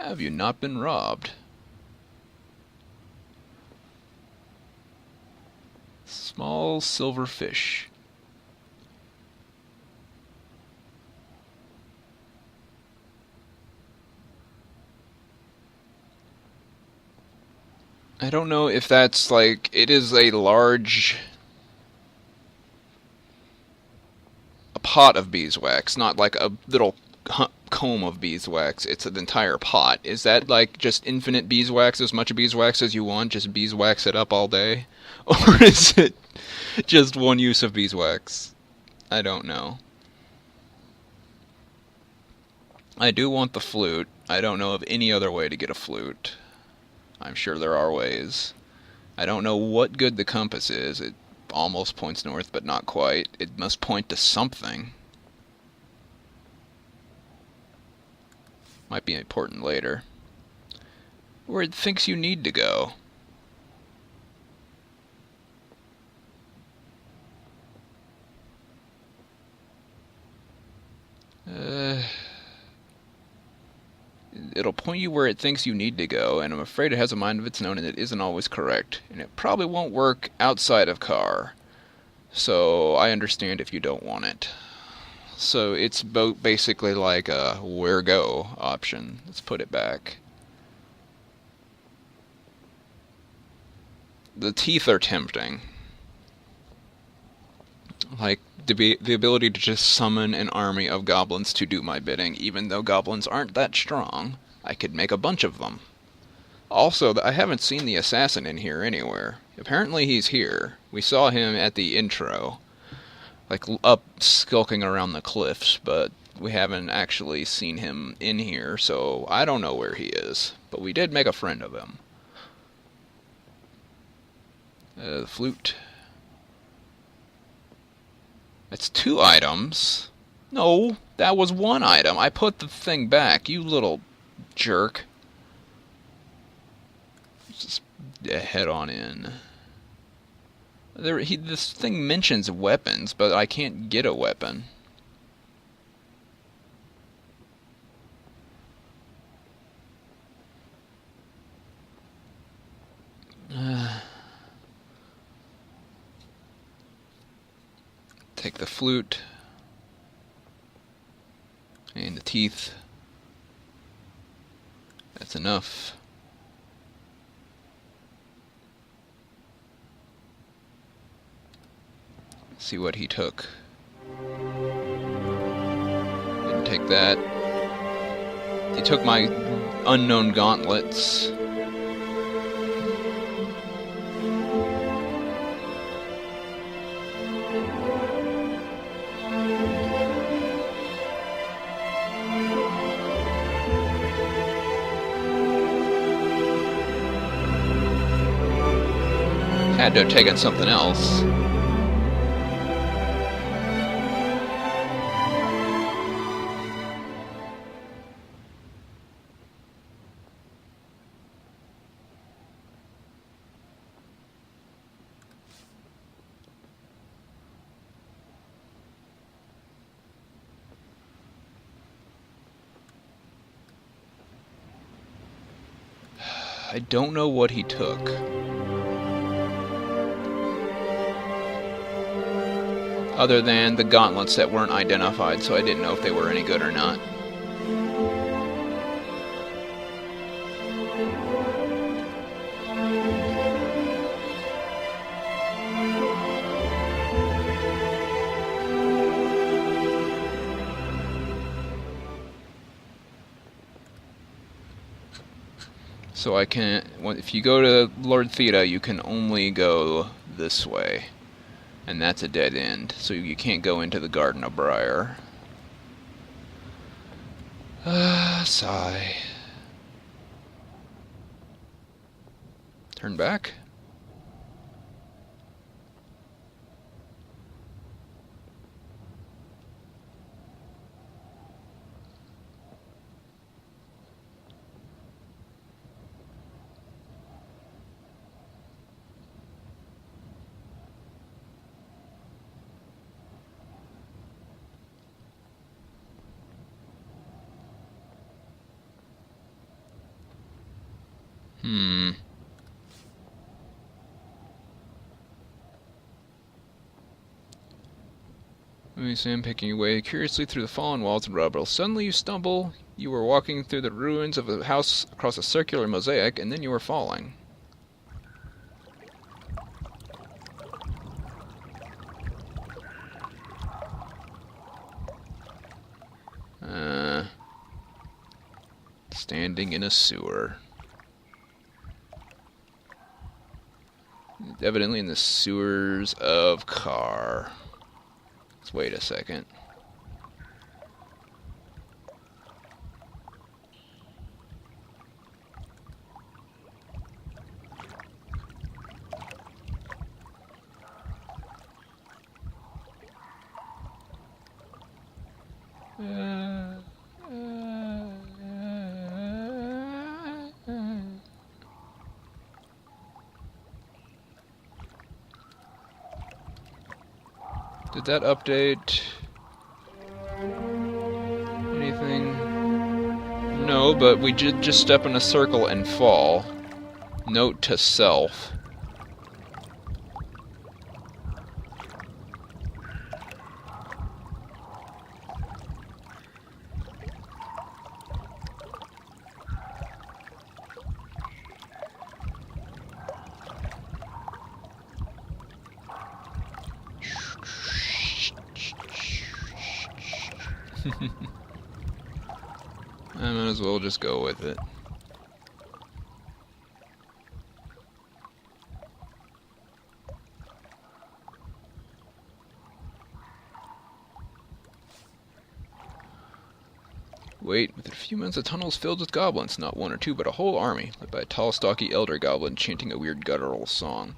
Have you not been robbed? Small silverfish. I don't know if that's like, it is a large a pot of beeswax, not like a little comb of beeswax. It's an entire pot. Is that like just infinite beeswax, as much beeswax as you want, just beeswax it up all day? Or is it just one use of beeswax? I don't know. I do want the flute. I don't know of any other way to get a flute. I'm sure there are ways. I don't know what good the compass is. It almost points north, but not quite. It must point to something. Might be important later. Where it thinks you need to go. Uh, it'll point you where it thinks you need to go, and I'm afraid it has a mind of its own and it isn't always correct. And it probably won't work outside of car. So I understand if you don't want it. So it's basically like a where go option. Let's put it back. The teeth are tempting. Like the ability to just summon an army of goblins to do my bidding, even though goblins aren't that strong. I could make a bunch of them. Also, I haven't seen the assassin in here anywhere. Apparently he's here. We saw him at the intro, like up skulking around the cliffs, but we haven't actually seen him in here, so I don't know where he is. But we did make a friend of him. The flute. That's 2 items. No, that was 1 item. I put the thing back, you little jerk. Just head on in. This thing mentions weapons, but I can't get a weapon. Take the flute. And the teeth. That's enough. See what he took. Didn't take that. He took my unknown gauntlets. Had to have taken something else. I don't know what he took. Other than the gauntlets that weren't identified, so I didn't know if they were any good or not. So I can't... If you go to Lord Theta, you can only go this way. And that's a dead end, so you can't go into the Garden of Briar. Sigh. Turn back? Hmm. Let me see, I'm picking your way curiously through the fallen walls and rubble. Suddenly you stumble. You were walking through the ruins of a house across a circular mosaic, and then you were falling. Standing in a sewer. Evidently in the sewers of Car. Let's wait a second. Did that update anything? No, but we did just step in a circle and fall. Note to self. I might as well just go with it. Wait, within a few minutes the tunnel is filled with goblins, not one or two, but a whole army, led by a tall, stocky elder goblin chanting a weird guttural song.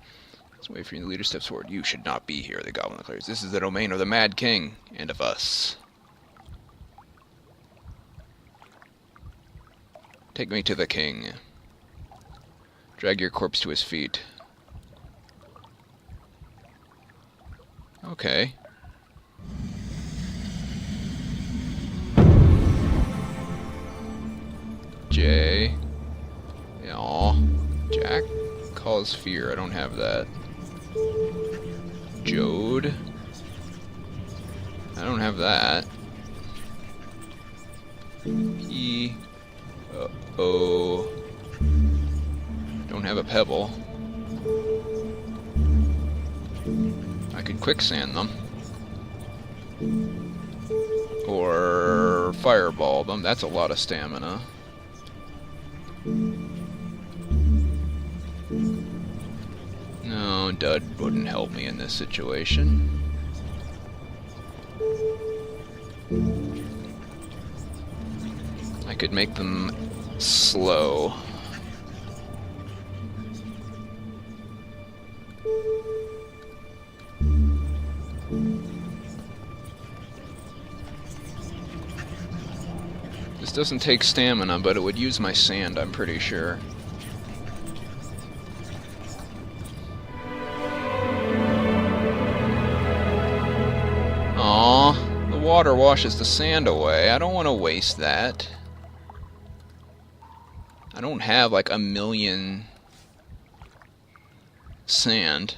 Let's wait for you. The leader steps forward. You should not be here, the goblin declares. This is the domain of the Mad King, and of us. Take me to the king. Drag your corpse to his feet. Okay. J. Aw. Jack? Cause fear. I don't have that. Jode. I don't have that. E. O. Don't have a pebble. I could quicksand them. Or fireball them. That's a lot of stamina. No, Dud wouldn't help me in this situation. I could make them slow. This doesn't take stamina, but it would use my sand, I'm pretty sure. Aw, the water washes the sand away. I don't want to waste that. I don't have like a million sand.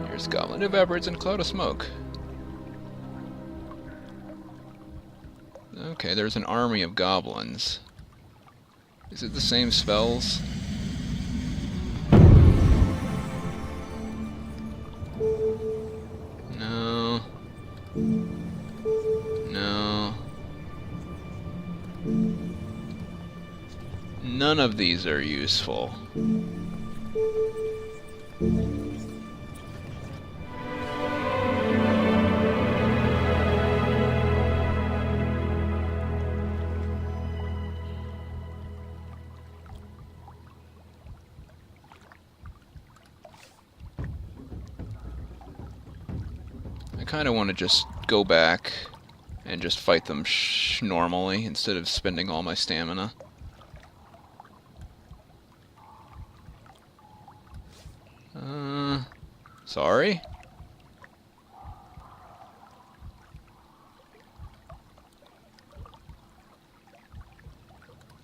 Here's Goblin evaporates in a cloud of smoke. Okay, there's an army of goblins. Is it the same spells? No. No. None of these are useful. kind of want to just go back and just fight them normally instead of spending all my stamina. Sorry?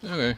Okay.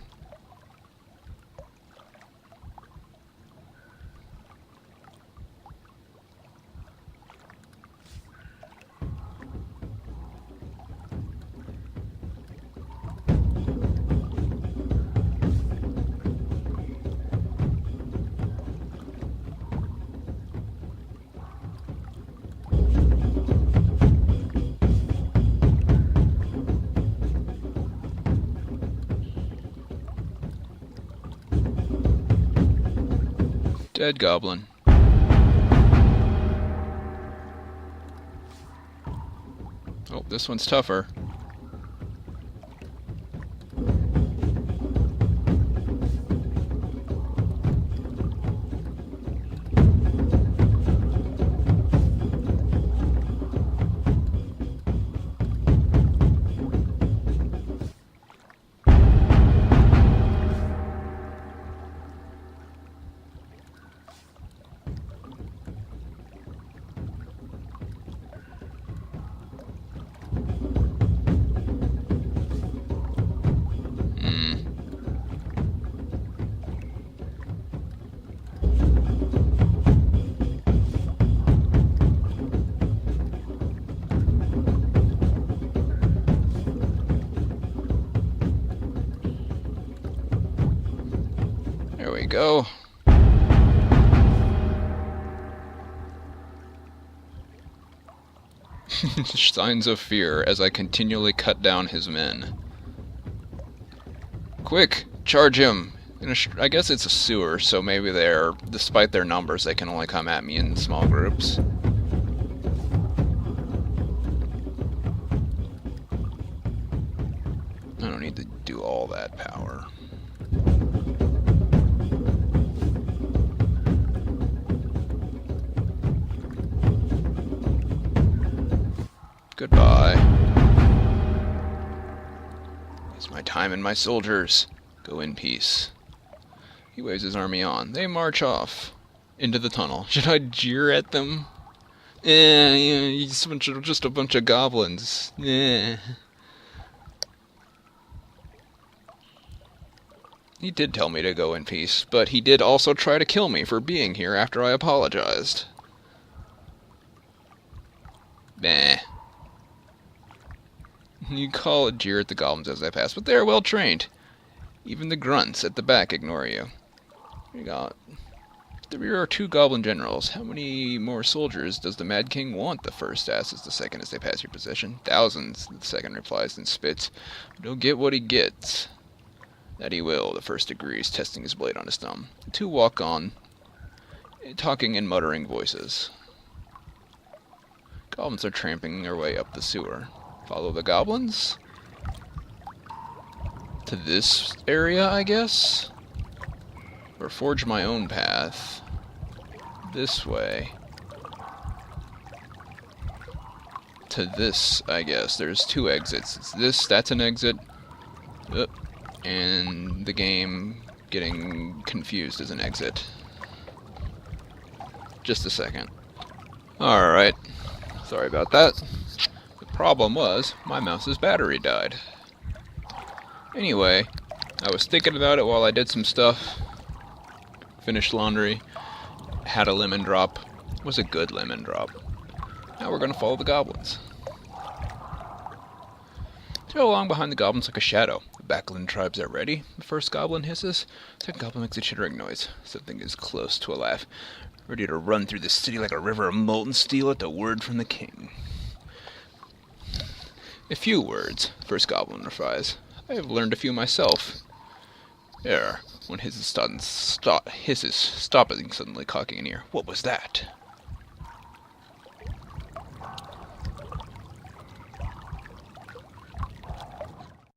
Dead goblin. Oh, this one's tougher. There we go. Signs of fear as I continually cut down his men. Quick! Charge him! I guess it's a sewer, so maybe despite their numbers, they can only come at me in small groups. I don't need to do all that power. Goodbye. It's my time and my soldiers. Go in peace. He waves his army on. They march off into the tunnel. Should I jeer at them? Yeah, just a bunch of goblins. Eh. He did tell me to go in peace, but he did also try to kill me for being here after I apologized. Meh. You call a jeer at the goblins as they pass, but they are well trained. Even the grunts at the back ignore you. There are 2 goblin generals. How many more soldiers does the Mad King want? The first asks the second as they pass your position. Thousands, the second replies and spits. He'll get what he gets. That he will, the first agrees, testing his blade on his thumb. The 2 walk on, talking in muttering voices. Goblins are tramping their way up the sewer. Follow the goblins? To this area, I guess? Or forge my own path. This way. To this, I guess. There's 2 exits. It's this, that's an exit. And the game getting confused as an exit. Just a second. Alright. Sorry about that. Problem was, my mouse's battery died. Anyway, I was thinking about it while I did some stuff. Finished laundry. Had a lemon drop. Was a good lemon drop. Now we're gonna follow the goblins. Trail along behind the goblins like a shadow. The backland tribes are ready. The first goblin hisses. The second goblin makes a chittering noise. Something is close to a laugh. Ready to run through the city like a river of molten steel at the word from the king. A few words, first goblin replies. I have learned a few myself. There, when hisses stopping suddenly, cocking an ear. What was that?